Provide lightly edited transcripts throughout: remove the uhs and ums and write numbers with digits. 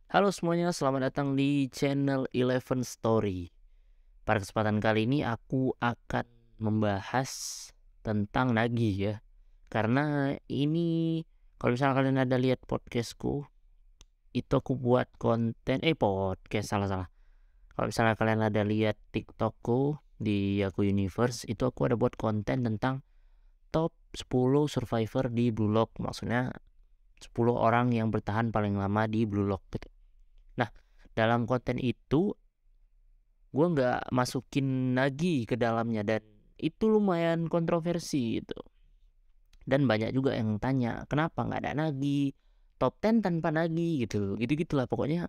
Halo semuanya, selamat datang di channel Eleven Story. Pada kesempatan kali ini aku akan membahas tentang nagih ya. Karena ini kalau misalnya kalian ada lihat podcastku, itu aku buat konten podcast salah-salah. Kalau misalnya kalian ada lihat TikTokku di Aku Universe, itu aku ada buat konten tentang top 10 survivor di Blue Lock. Maksudnya 10 orang yang bertahan paling lama di Blue Lock gitu. Nah, dalam konten itu gue nggak masukin lagi ke dalamnya dan itu lumayan kontroversi gitu. Dan banyak juga yang tanya kenapa nggak ada Nagi, top 10 tanpa Nagi gitu, gitulah pokoknya.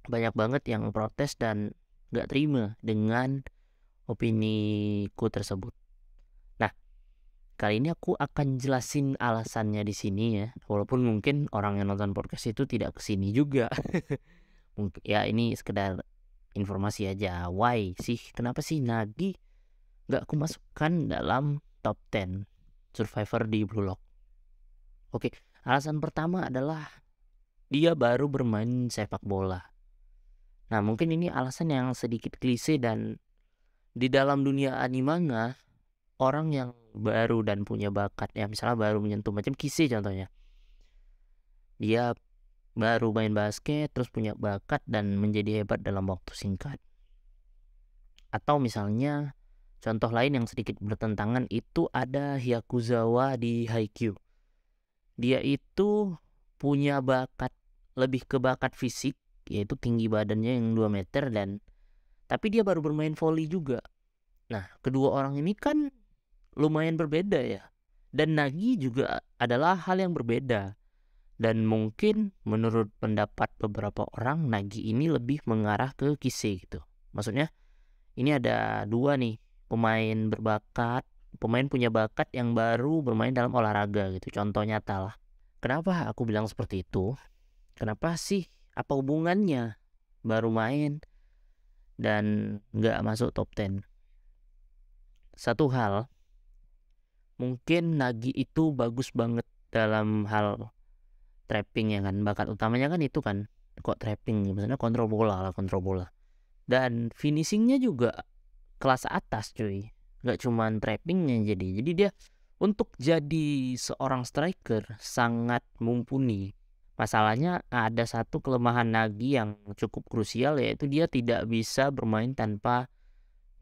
Banyak banget yang protes dan nggak terima dengan opiniku tersebut. Nah, kali ini aku akan jelasin alasannya di sini ya, walaupun mungkin orang yang nonton podcast itu tidak kesini juga. Mungkin ya ini sekedar informasi aja, why sih, kenapa sih Nagi nggak aku masukkan dalam top 10 survivor di Blue Lock. Oke, alasan pertama adalah dia baru bermain sepak bola. Nah, mungkin ini alasan yang sedikit klise dan di dalam dunia animanga, orang yang baru dan punya bakat, ya misalnya baru menyentuh macam Kise contohnya. Dia baru main basket, terus punya bakat dan menjadi hebat dalam waktu singkat. Atau misalnya contoh lain yang sedikit bertentangan itu ada Hyakuzawa di Haikyuu. Dia itu punya bakat, lebih ke bakat fisik, yaitu tinggi badannya yang 2 meter dan tapi dia baru bermain volley juga. Nah, kedua orang ini kan lumayan berbeda ya. Dan Nagi juga adalah hal yang berbeda. Dan mungkin menurut pendapat beberapa orang, Nagi ini lebih mengarah ke Kise gitu. Maksudnya, ini ada dua nih pemain punya bakat yang baru bermain dalam olahraga gitu. Contoh nyata lah. Kenapa aku bilang seperti itu? Kenapa sih? Apa hubungannya baru main dan nggak masuk top 10? Satu hal, mungkin Nagi itu bagus banget dalam hal trapping ya kan. Bakat utamanya kan itu kan. Kok trapping? Maksudnya kontrol bola. Dan finishingnya juga kelas atas cuy. Nggak cuman trappingnya jadi dia untuk jadi seorang striker sangat mumpuni. Masalahnya ada satu kelemahan Nagi yang cukup krusial, yaitu dia tidak bisa bermain tanpa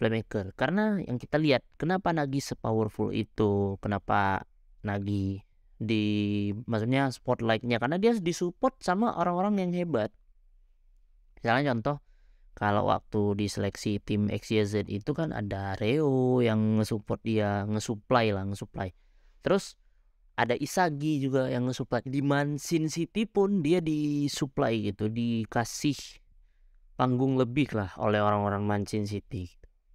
playmaker. Karena yang kita lihat, kenapa Nagi sepowerful itu, kenapa Nagi maksudnya spotlightnya, karena dia disupport sama orang-orang yang hebat. Misalnya contoh, kalau waktu di seleksi tim XYZ itu kan ada Reo yang nge-support dia, nge-supply. Terus ada Isagi juga yang nge-supply. Di Man City pun dia disupply gitu, dikasih panggung lebih lah oleh orang-orang Man City.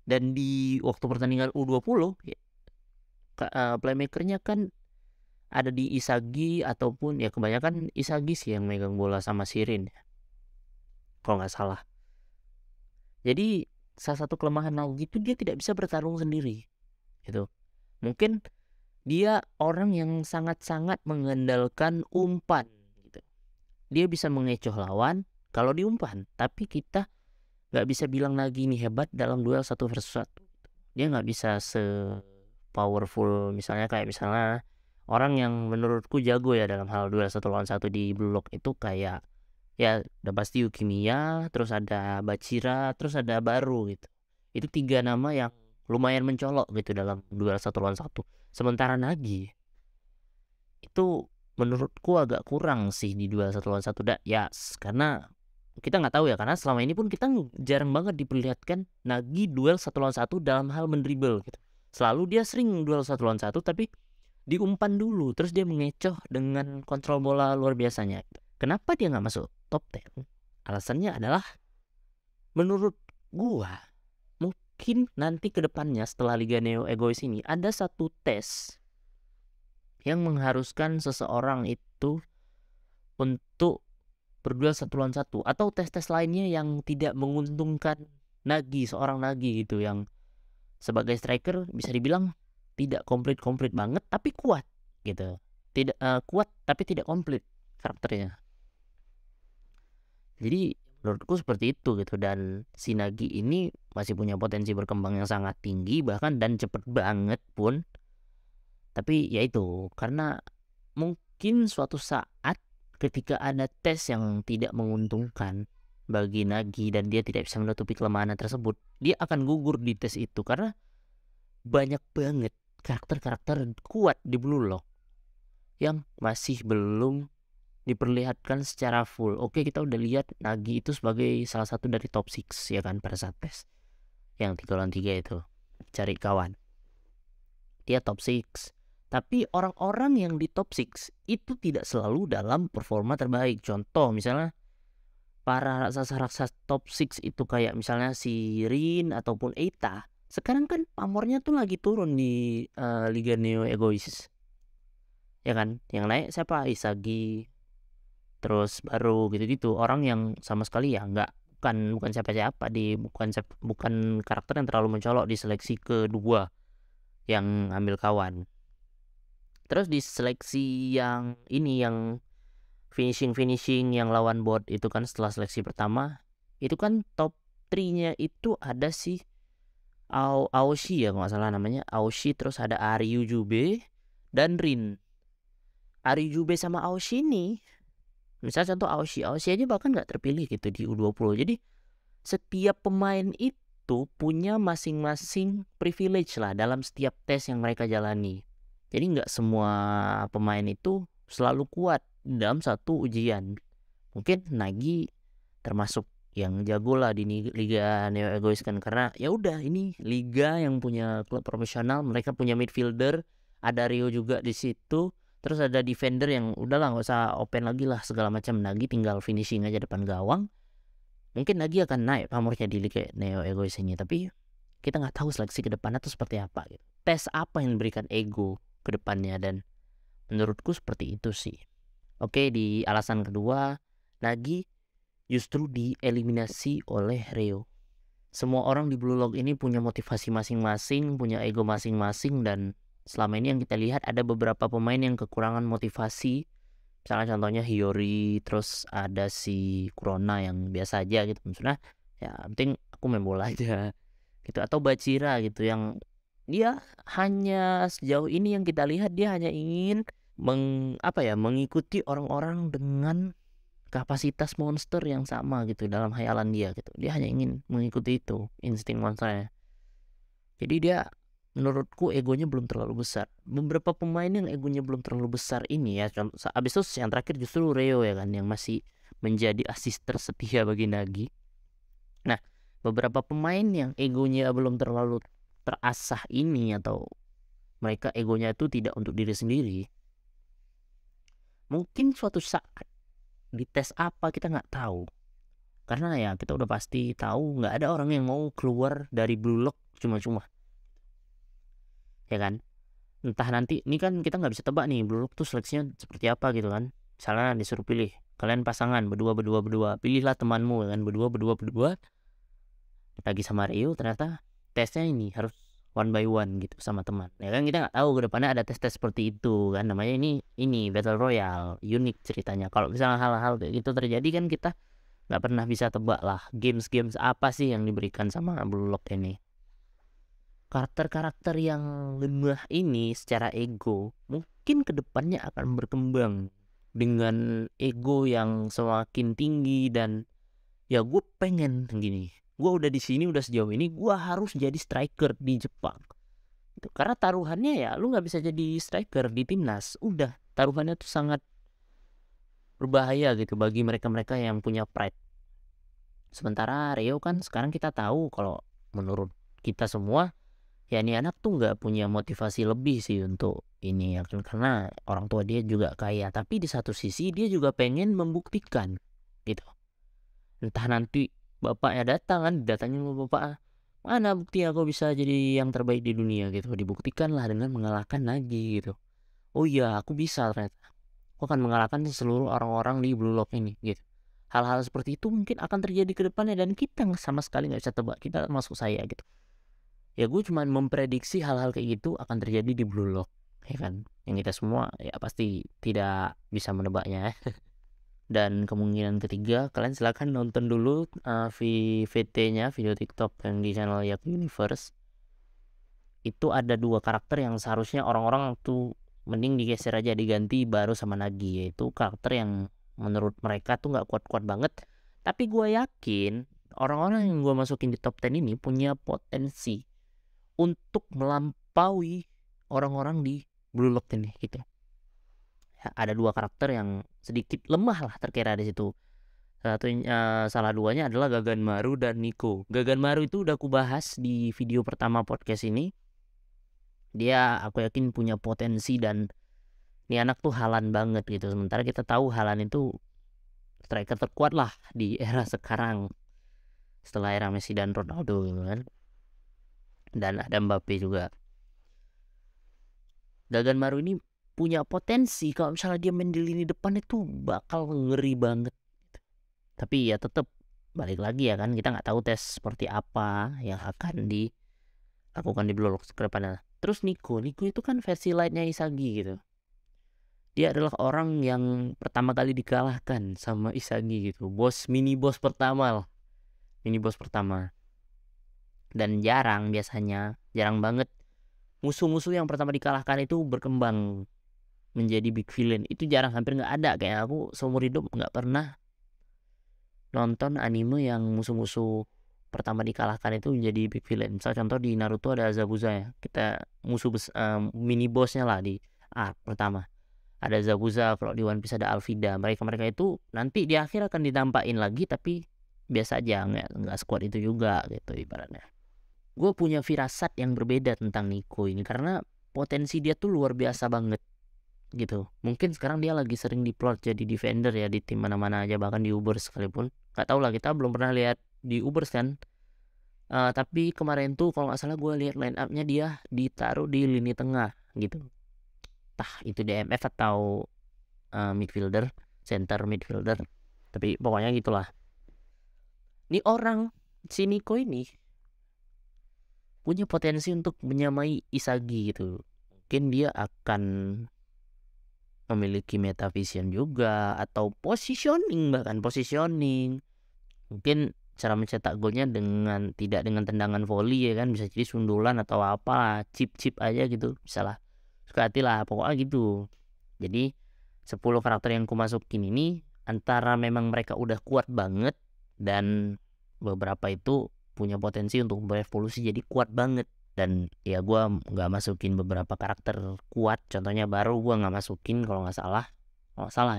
Dan di waktu pertandingan U20 playmakernya kan ada di Isagi, ataupun ya kebanyakan Isagi sih yang megang bola sama Sirin kalau nggak salah. Jadi salah satu kelemahan Naogi itu dia tidak bisa bertarung sendiri gitu. Mungkin dia orang yang sangat-sangat mengandalkan umpan gitu. Dia bisa mengecoh lawan kalau diumpan, tapi kita nggak bisa bilang lagi ini hebat dalam duel 1 versus 1. Dia nggak bisa powerful misalnya orang yang menurutku jago ya dalam hal duel 1 lawan 1 di Blue Lock itu kayak ya udah pasti Yukimiya, terus ada Bachira, terus ada Baru gitu. Itu 3 nama yang lumayan mencolok gitu dalam duel 1 lawan 1. Sementara Nagi itu menurutku agak kurang sih di duel 1 lawan 1 ya, karena kita nggak tahu ya, karena selama ini pun kita jarang banget diperlihatkan Nagi duel 1 lawan 1 dalam hal mendribble gitu. Selalu dia sering duel 1 lawan 1 tapi diumpan dulu, terus dia mengecoh dengan kontrol bola luar biasanya. Kenapa dia nggak masuk top 10? Alasannya adalah menurut gua mungkin nanti kedepannya setelah Liga Neo Egois ini ada satu tes yang mengharuskan seseorang itu untuk berduel 1 lawan 1, atau tes-tes lainnya yang tidak menguntungkan seorang Nagi gitu, yang sebagai striker bisa dibilang tidak komplit banget tapi kuat gitu. Tidak kuat tapi tidak komplit karakternya. Jadi menurutku seperti itu gitu, dan si Nagi ini masih punya potensi berkembang yang sangat tinggi bahkan dan cepet banget pun. Tapi ya itu, karena mungkin suatu saat ketika ada tes yang tidak menguntungkan bagi Nagi dan dia tidak bisa menutupi kelemahan tersebut, dia akan gugur di tes itu karena banyak banget karakter-karakter kuat di Blue Lock yang masih belum diperlihatkan secara full. Oke, kita udah lihat Nagi itu sebagai salah satu dari top 6 ya kan pada saat tes yang 3 lawan 3 itu cari kawan. Dia top 6. Tapi orang-orang yang di top 6 itu tidak selalu dalam performa terbaik. Contoh misalnya para raksasa-raksasa top 6 itu kayak misalnya si Rin ataupun Eita. Sekarang kan pamornya tuh lagi turun di Liga Neo Egois. Ya kan? Yang naik siapa? Isagi. Terus baru gitu-gitu orang yang sama sekali ya bukan siapa-siapa bukan karakter yang terlalu mencolok di seleksi kedua yang ambil kawan. Terus di seleksi yang ini yang finishing yang lawan bot itu kan setelah seleksi pertama itu kan top 3-nya itu ada si Aoshi ya kalau nggak salah namanya Aoshi, terus ada Aryu Jube dan Rin. Aryu Jube sama Aoshi ini misalnya contoh Aoshi aja bahkan nggak terpilih gitu di U20. Jadi setiap pemain itu punya masing-masing privilege lah dalam setiap tes yang mereka jalani. Jadi nggak semua pemain itu selalu kuat dalam satu ujian. Mungkin Nagi termasuk yang jago lah di Liga Neo Egois kan, karena ya udah ini liga yang punya klub profesional, mereka punya midfielder, ada Rio juga di situ. Terus ada defender yang udahlah nggak usah open lagi lah segala macam. Nagi tinggal finishing aja depan gawang. Mungkin Nagi akan naik pamornya di Liga Neo Egois ini. Tapi kita nggak tahu seleksi ke depannya tuh seperti apa gitu. Tes apa yang memberikan ego ke depannya, dan menurutku seperti itu sih. Oke, di alasan kedua, Nagi justru dieliminasi oleh Rio. Semua orang di Blue Lock ini punya motivasi masing-masing, punya ego masing-masing, dan selama ini yang kita lihat ada beberapa pemain yang kekurangan motivasi. Misalnya contohnya Hiyori, terus ada si Kurona yang biasa aja gitu. Maksudnya ya penting aku main bola aja gitu. Atau Bachira gitu yang dia hanya sejauh ini yang kita lihat dia hanya ingin mengikuti orang-orang dengan kapasitas monster yang sama gitu dalam hayalan dia gitu. Dia hanya ingin mengikuti itu insting monsternya. Jadi dia menurutku egonya belum terlalu besar. Beberapa pemain yang egonya belum terlalu besar ini ya, abis itu yang terakhir justru Reo ya kan, yang masih menjadi asister setia bagi Nagi. Nah, beberapa pemain yang egonya belum terlalu terasah ini, atau mereka egonya itu tidak untuk diri sendiri, mungkin suatu saat di tes apa kita nggak tahu. Karena ya kita udah pasti tahu nggak ada orang yang mau keluar dari Blue Lock cuma-cuma. Ya kan? Entah nanti, ini kan kita nggak bisa tebak nih Blue Lock tuh seleksinya seperti apa gitu kan. Misalnya disuruh pilih, kalian pasangan berdua, pilihlah temanmu kan, berdua lagi sama Rio, ternyata tesnya ini harus one by one gitu sama teman. Ya kan kita nggak tahu ke depannya ada tes-tes seperti itu kan, namanya ini Battle Royale, unik ceritanya. Kalau misalnya hal-hal kayak gitu terjadi kan kita nggak pernah bisa tebak lah games apa sih yang diberikan sama Blue Lock ini. Karakter-karakter yang lemah ini secara ego mungkin kedepannya akan berkembang dengan ego yang semakin tinggi, dan ya gue pengen gini, gue udah di sini udah sejauh ini, gue harus jadi striker di Jepang gitu. Karena taruhannya ya lu nggak bisa jadi striker di timnas, udah taruhannya tuh sangat berbahaya gitu bagi mereka yang punya pride. Sementara Rio kan sekarang kita tahu kalau menurut kita semua ya ini anak tuh nggak punya motivasi lebih sih untuk ini ya kan, karena orang tua dia juga kaya, tapi di satu sisi dia juga pengen membuktikan gitu. Entah nanti bapaknya datangin sama bapak, mana bukti aku bisa jadi yang terbaik di dunia gitu, dibuktikan lah dengan mengalahkan Nagi gitu. Oh iya aku bisa, ternyata aku akan mengalahkan seluruh orang-orang di Blue Lock ini gitu. Hal-hal seperti itu mungkin akan terjadi ke depannya dan kita sama sekali nggak bisa tebak, kita masuk saya gitu. Ya gue cuma memprediksi hal-hal kayak gitu akan terjadi di Blue Lock ya kan, yang kita semua ya pasti tidak bisa menebaknya. Dan kemungkinan ketiga, kalian silahkan nonton dulu VT-nya, video TikTok yang di channel Yak Universe. Itu ada 2 karakter yang seharusnya orang-orang tuh mending digeser aja, diganti baru sama Nagi, yaitu karakter yang menurut mereka tuh nggak kuat-kuat banget. Tapi gue yakin orang-orang yang gue masukin di top 10 ini punya potensi untuk melampaui orang-orang di Blue Lock ini gitu. Ya, ada 2 karakter yang sedikit lemah lah terkira di situ. Salah duanya adalah Gagan Maru dan Nico. Gagan Maru itu udah aku bahas di video pertama podcast ini. Dia aku yakin punya potensi dan ini anak tuh Haaland banget gitu. Sementara kita tahu Haaland itu striker terkuat lah di era sekarang setelah era Messi dan Ronaldo gitu kan. Dan ada Mbappe juga. Gagan Maru ini punya potensi kalau misalnya dia main di lini depan itu bakal ngeri banget. Tapi ya tetap balik lagi ya kan, kita nggak tahu tes seperti apa yang akan dilakukan di Blue Lock ke depannya. Terus Nico itu kan versi lightnya Isagi gitu. Dia adalah orang yang pertama kali dikalahkan sama Isagi gitu. Mini boss pertama lah. Mini boss pertama. Dan jarang banget musuh-musuh yang pertama dikalahkan itu berkembang menjadi big villain. Itu jarang, hampir nggak ada. Kayak aku seumur hidup nggak pernah nonton anime yang musuh-musuh pertama dikalahkan itu menjadi big villain. Misal contoh di Naruto ada Zabuza ya. Kita mini bossnya lah di arc pertama. Ada Zabuza, kalau di One Piece ada Alvida. Mereka itu nanti di akhir akan ditampain lagi, tapi biasa aja, nggak sekuat itu juga gitu ibaratnya. Gue punya firasat yang berbeda tentang Nico ini karena potensi dia tuh luar biasa banget gitu. Mungkin sekarang dia lagi sering diplot jadi defender ya di tim mana-mana aja, bahkan di Uber sekalipun. Gak tau lah, kita belum pernah lihat di Uber kan. Tapi kemarin tuh kalau nggak salah gue lihat line up-nya dia ditaruh di lini tengah gitu. Tah itu DMF atau midfielder, center midfielder. Tapi pokoknya gitulah. Ini orang si Nico ini punya potensi untuk menyamai Isagi gitu. Mungkin dia akan memiliki metavision juga atau positioning, mungkin cara mencetak golnya tidak dengan tendangan volley ya kan, bisa jadi sundulan atau apa, chip aja gitu, bisa lah, suka hati lah pokoknya gitu. Jadi 10 karakter yang aku masukin ini antara memang mereka udah kuat banget dan beberapa itu punya potensi untuk berevolusi jadi kuat banget. Dan ya gue nggak masukin beberapa karakter kuat, contohnya baru gue nggak masukin kalau nggak salah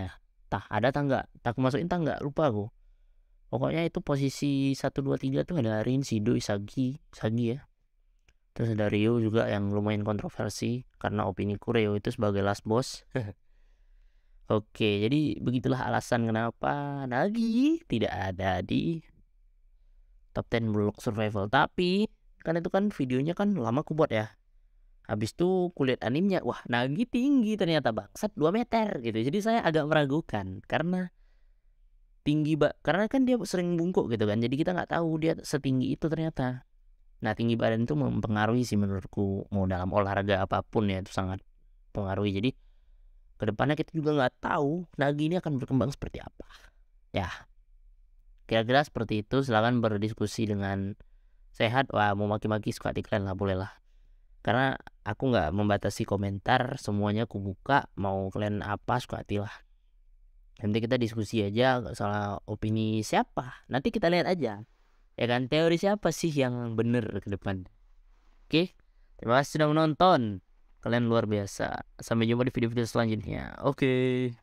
ya, ada nggak aku masukin nggak lupa aku. Pokoknya itu posisi 1, 2, 3 tuh ada Rin, Shido, Isagi ya. Terus ada Ryo juga yang lumayan kontroversi karena opini ku Ryo itu sebagai last boss. Oke, jadi begitulah alasan kenapa Nagi tidak ada di top 10 Blue Lock Survival. Tapi kan itu kan videonya kan lama aku buat ya. Habis itu kulihat animenya, wah Nagi tinggi ternyata bangsat 2 meter gitu. Jadi saya agak meragukan karena karena kan dia sering bungkuk gitu kan. Jadi kita nggak tahu dia setinggi itu ternyata. Nah, tinggi badan itu mempengaruhi sih menurutku, mau dalam olahraga apapun ya, itu sangat mempengaruhi. Jadi kedepannya kita juga nggak tahu Nagi ini akan berkembang seperti apa. Ya, kira-kira seperti itu. Silakan berdiskusi dengan sehat. Wah, mau maki-maki suka iklan lah, boleh lah. Karena aku nggak membatasi komentar, semuanya aku buka. Mau kalian apa suka hati lah. Nanti kita diskusi aja, nggak salah opini siapa. Nanti kita lihat aja. Ya kan, teori siapa sih yang bener ke depan. Oke, terima kasih sudah menonton. Kalian luar biasa. Sampai jumpa di video-video selanjutnya. Oke.